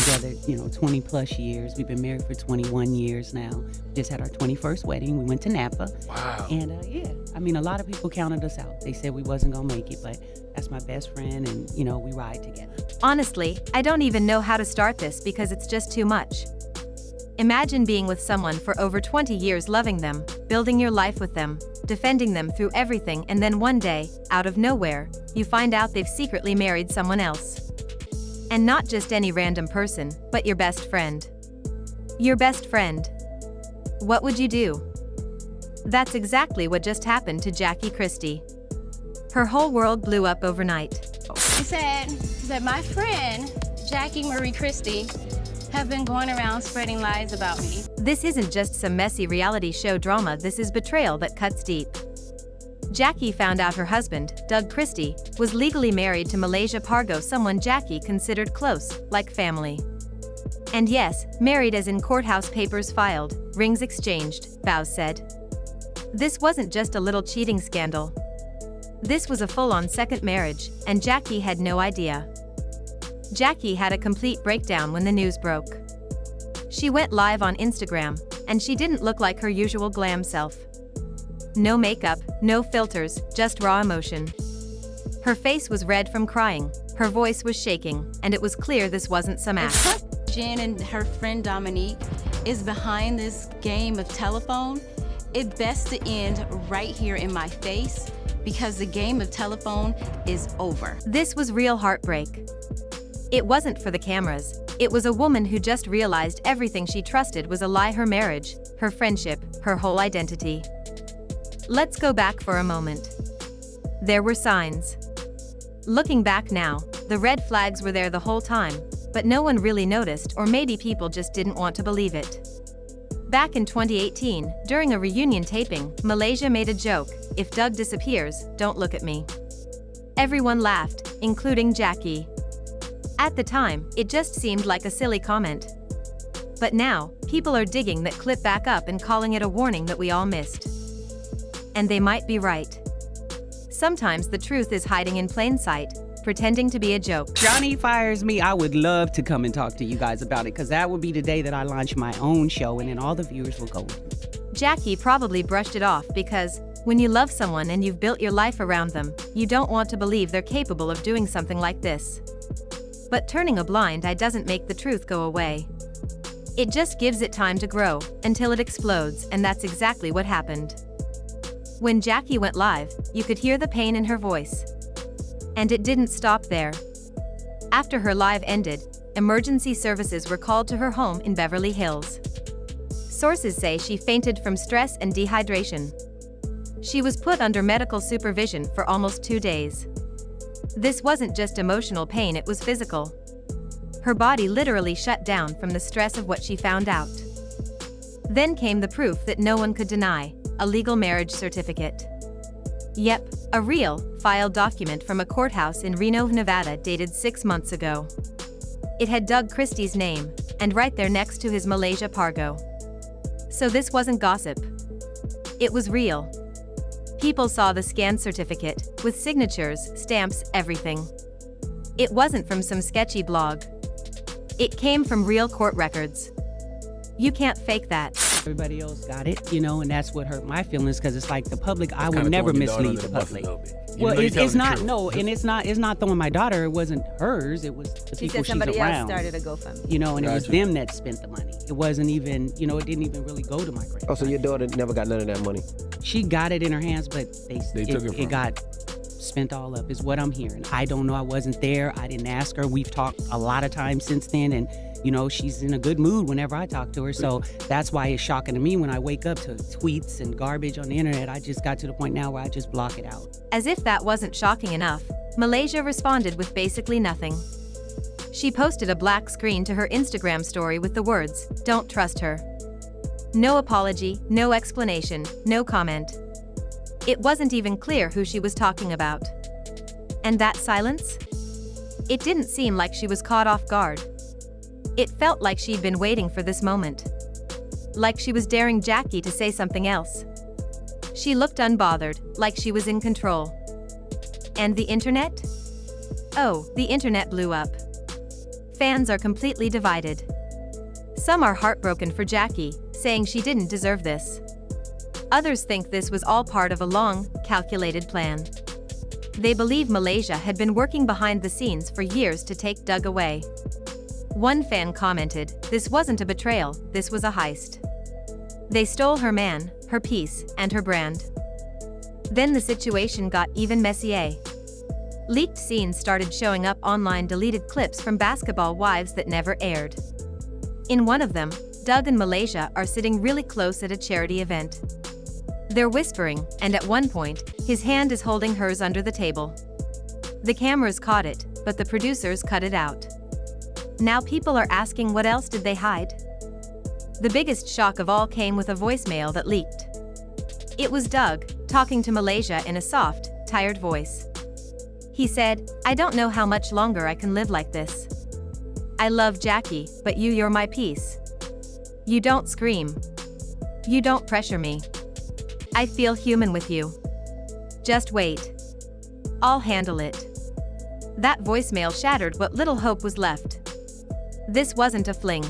together, 20 plus years. We've been married for 21 years now. Just had our 21st wedding. We went to Napa. Wow. And a lot of people counted us out. They said we wasn't going to make it, but that's my best friend and, we ride together. Honestly, I don't even know how to start this because it's just too much. Imagine being with someone for over 20 years, loving them, building your life with them, defending them through everything, and then one day, out of nowhere, you find out they've secretly married someone else. And not just any random person, but your best friend. Your best friend. What would you do? That's exactly what just happened to Jackie Christie. Her whole world blew up overnight. He said that my friend, Jackie Marie Christie, have been going around spreading lies about me. This isn't just some messy reality show drama, this is betrayal that cuts deep. Jackie found out her husband, Doug Christie, was legally married to Malaysia Pargo, someone Jackie considered close, like family. And yes, married as in courthouse papers filed, rings exchanged, vows said. This wasn't just a little cheating scandal. This was a full-on second marriage, and Jackie had no idea. Jackie had a complete breakdown when the news broke. She went live on Instagram, and she didn't look like her usual glam self. No makeup, no filters, just raw emotion. Her face was red from crying, her voice was shaking, and it was clear this wasn't some act. Jen and her friend Dominique is behind this game of telephone. It best to end right here in my face because the game of telephone is over. This was real heartbreak. It wasn't for the cameras. It was a woman who just realized everything she trusted was a lie: her marriage, her friendship, her whole identity. Let's go back for a moment. There were signs. Looking back now, the red flags were there the whole time, but no one really noticed, or maybe people just didn't want to believe it. Back in 2018, during a reunion taping, Malaysia made a joke: "If Doug disappears, don't look at me." Everyone laughed, including Jackie. At the time, it just seemed like a silly comment. But now, people are digging that clip back up and calling it a warning that we all missed. And they might be right. Sometimes the truth is hiding in plain sight, pretending to be a joke. Johnny fires me, I would love to come and talk to you guys about it, because that would be the day that I launch my own show, and then all the viewers will go with me. Jackie probably brushed it off because, when you love someone and you've built your life around them, you don't want to believe they're capable of doing something like this. But turning a blind eye doesn't make the truth go away. It just gives it time to grow, until it explodes, and that's exactly what happened. When Jackie went live, you could hear the pain in her voice. And it didn't stop there. After her live ended, emergency services were called to her home in Beverly Hills. Sources say she fainted from stress and dehydration. She was put under medical supervision for almost 2 days. This wasn't just emotional pain, it was physical. Her body literally shut down from the stress of what she found out. Then came the proof that no one could deny: a legal marriage certificate. Yep, a real, filed document from a courthouse in Reno, Nevada, dated 6 months ago. It had Doug Christie's name, and right there next to his Malaysia Pargo. So this wasn't gossip. It was real. People saw the scanned certificate, with signatures, stamps, everything. It wasn't from some sketchy blog. It came from real court records. You can't fake that. Everybody else got it, and that's what hurt my feelings, because it's like the public, I would never mislead the public. Well, it's not, no, and it's not throwing my daughter, it wasn't hers, it was the people she's around. She said somebody else started a GoFundMe. And it was them that spent the money. It wasn't even, it didn't even really go to my grandma. Oh, so your daughter never got none of that money? She got it in her hands, but they took it got spent all up, is what I'm hearing. I don't know, I wasn't there, I didn't ask her. We've talked a lot of times since then, and she's in a good mood whenever I talk to her, so that's why it's shocking to me when I wake up to tweets and garbage on the internet. I just got to the point now where I just block it out. As if that wasn't shocking enough, Malaysia responded with basically nothing. She posted a black screen to her Instagram story with the words, "Don't trust her." No apology, no explanation, no comment. It wasn't even clear who she was talking about. And that silence? It didn't seem like she was caught off guard. It felt like she'd been waiting for this moment. Like she was daring Jackie to say something else. She looked unbothered, like she was in control. And the internet? Oh, the internet blew up. Fans are completely divided. Some are heartbroken for Jackie, saying she didn't deserve this. Others think this was all part of a long, calculated plan. They believe Malaysia had been working behind the scenes for years to take Doug away. One fan commented, "This wasn't a betrayal, this was a heist. They stole her man, her peace, and her brand." Then the situation got even messier. Leaked scenes started showing up online, deleted clips from Basketball Wives that never aired. In one of them, Doug and Malaysia are sitting really close at a charity event. They're whispering, and at one point, his hand is holding hers under the table. The cameras caught it, but the producers cut it out. Now people are asking, what else did they hide? The biggest shock of all came with a voicemail that leaked. It was Doug, talking to Malaysia in a soft, tired voice. He said, "I don't know how much longer I can live like this. I love Jackie, but you're my peace. You don't scream. You don't pressure me. I feel human with you. Just wait. I'll handle it." That voicemail shattered what little hope was left. This wasn't a fling.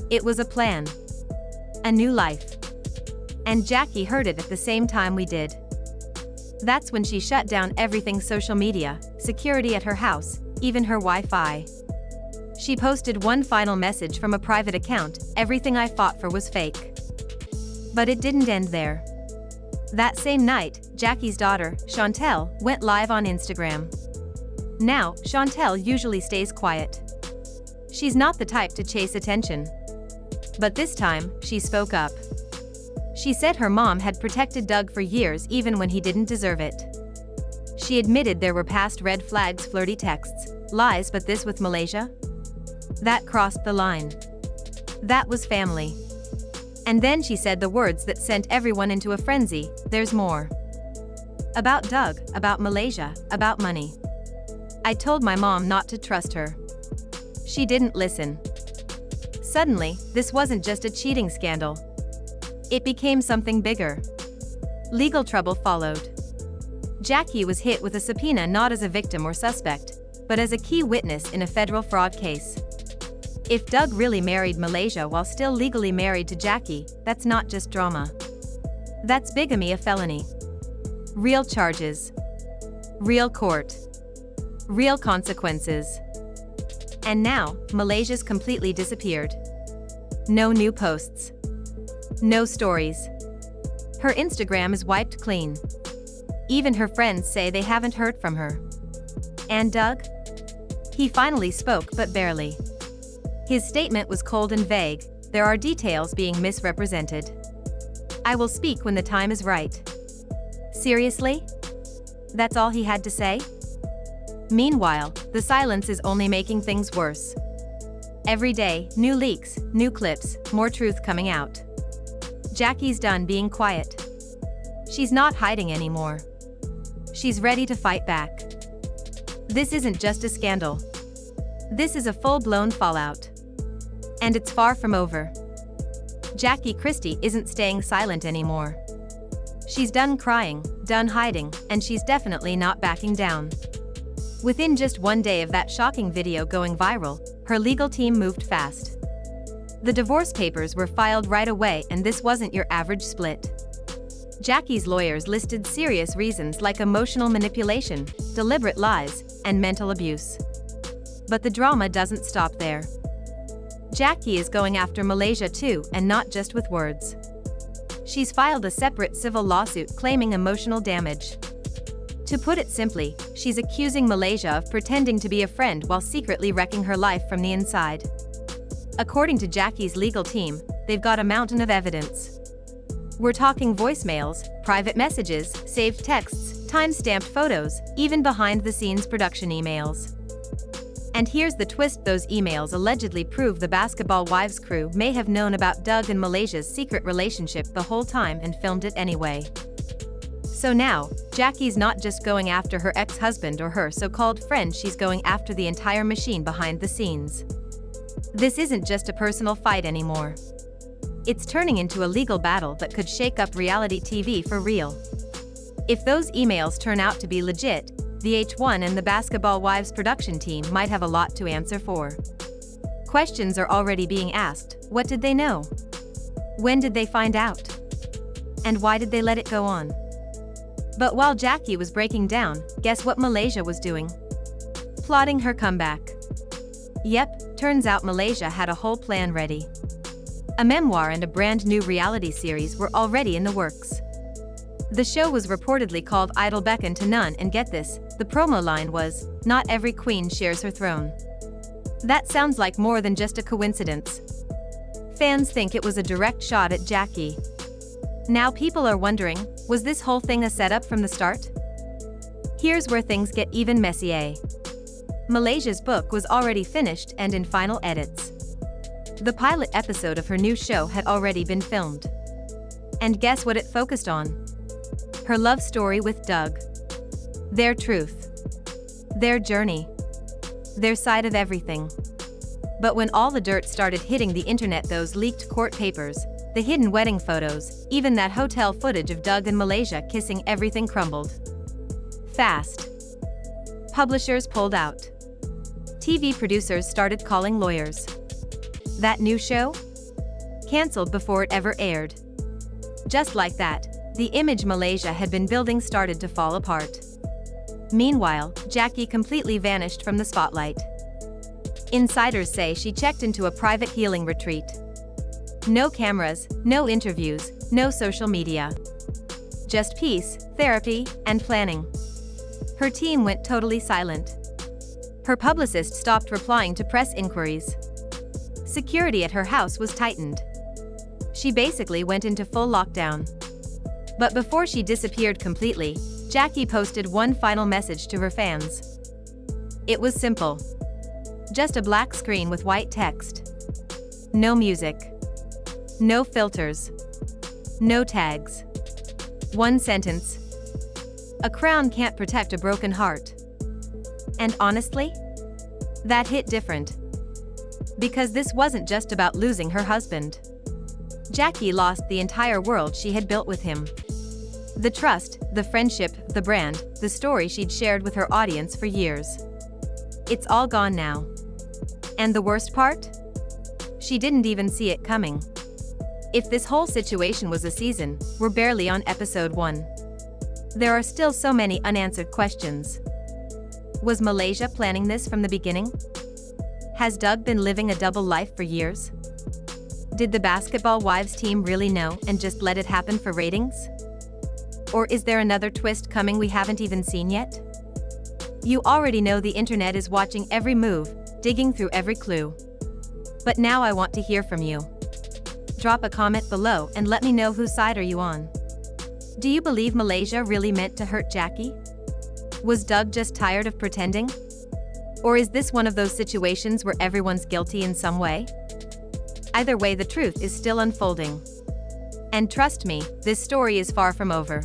It was a plan. A new life. And Jackie heard it at the same time we did. That's when she shut down everything: social media, security at her house, even her Wi-Fi. She posted one final message from a private account: "Everything I fought for was fake." But it didn't end there. That same night, Jackie's daughter, Chantel, went live on Instagram. Now, Chantel usually stays quiet. She's not the type to chase attention. But this time, she spoke up. She said her mom had protected Doug for years even when he didn't deserve it. She admitted there were past red flags, flirty texts, lies, but this with Malaysia? That crossed the line. That was family. And then she said the words that sent everyone into a frenzy: "There's more. About Doug, about Malaysia, about money. I told my mom not to trust her. She didn't listen." Suddenly, this wasn't just a cheating scandal. It became something bigger. Legal trouble followed. Jackie was hit with a subpoena not as a victim or suspect, but as a key witness in a federal fraud case. If Doug really married Malaysia while still legally married to Jackie, that's not just drama. That's bigamy, a felony. Real charges. Real court. Real consequences. And now, Malaysia's completely disappeared. No new posts. No stories. Her Instagram is wiped clean. Even her friends say they haven't heard from her. And Doug? He finally spoke, but barely. His statement was cold and vague: "There are details being misrepresented. I will speak when the time is right." Seriously? That's all he had to say? Meanwhile, the silence is only making things worse. Every day, new leaks, new clips, more truth coming out. Jackie's done being quiet. She's not hiding anymore. She's ready to fight back. This isn't just a scandal. This is a full-blown fallout. And it's far from over. Jackie Christie isn't staying silent anymore. She's done crying, done hiding, and she's definitely not backing down. Within just one day of that shocking video going viral, her legal team moved fast. The divorce papers were filed right away, and this wasn't your average split. Jackie's lawyers listed serious reasons like emotional manipulation, deliberate lies, and mental abuse. But the drama doesn't stop there. Jackie is going after Malaysia too, and not just with words. She's filed a separate civil lawsuit claiming emotional damage. To put it simply, she's accusing Malaysia of pretending to be a friend while secretly wrecking her life from the inside. According to Jackie's legal team, they've got a mountain of evidence. We're talking voicemails, private messages, saved texts, time-stamped photos, even behind-the-scenes production emails. And here's the twist: those emails allegedly prove the Basketball Wives crew may have known about Doug and Malaysia's secret relationship the whole time and filmed it anyway. So now, Jackie's not just going after her ex-husband or her so-called friend, she's going after the entire machine behind the scenes. This isn't just a personal fight anymore. It's turning into a legal battle that could shake up reality TV for real. If those emails turn out to be legit, VH1 and the Basketball Wives production team might have a lot to answer for. Questions are already being asked. What did they know? When did they find out? And why did they let it go on? But while Jackie was breaking down, guess what Malaysia was doing? Plotting her comeback. Yep, turns out Malaysia had a whole plan ready. A memoir and a brand new reality series were already in the works. The show was reportedly called Idol Beckon to None, and get this, the promo line was, "Not every queen shares her throne." That sounds like more than just a coincidence. Fans think it was a direct shot at Jackie. Now people are wondering, was this whole thing a setup from the start? Here's where things get even messier. Malaysia's book was already finished and in final edits. The pilot episode of her new show had already been filmed. And guess what it focused on? Her love story with Doug. Their truth. Their journey. Their side of everything. But when all the dirt started hitting the internet, those leaked court papers, the hidden wedding photos, even that hotel footage of Doug and Malaysia kissing, everything crumbled. Fast. Publishers pulled out. TV producers started calling lawyers. That new show? Cancelled before it ever aired. Just like that, the image Malaysia had been building started to fall apart. Meanwhile, Jackie completely vanished from the spotlight. Insiders say she checked into a private healing retreat. No cameras, no interviews, no social media. Just peace, therapy, and planning. Her team went totally silent. Her publicist stopped replying to press inquiries. Security at her house was tightened. She basically went into full lockdown. But before she disappeared completely, Jackie posted one final message to her fans. It was simple. Just a black screen with white text. No music. No filters. No tags. One sentence. A crown can't protect a broken heart. And honestly, that hit different. Because this wasn't just about losing her husband. Jackie lost the entire world she had built with him. The trust, the friendship, the brand, the story she'd shared with her audience for years. It's all gone now. And the worst part? She didn't even see it coming. If this whole situation was a season, we're barely on episode 1. There are still so many unanswered questions. Was Malaysia planning this from the beginning? Has Doug been living a double life for years? Did the Basketball Wives team really know and just let it happen for ratings? Or is there another twist coming we haven't even seen yet? You already know the internet is watching every move, digging through every clue. But now I want to hear from you. Drop a comment below and let me know whose side are you on. Do you believe Malaysia really meant to hurt Jackie? Was Doug just tired of pretending? Or is this one of those situations where everyone's guilty in some way? Either way, the truth is still unfolding. And trust me, this story is far from over.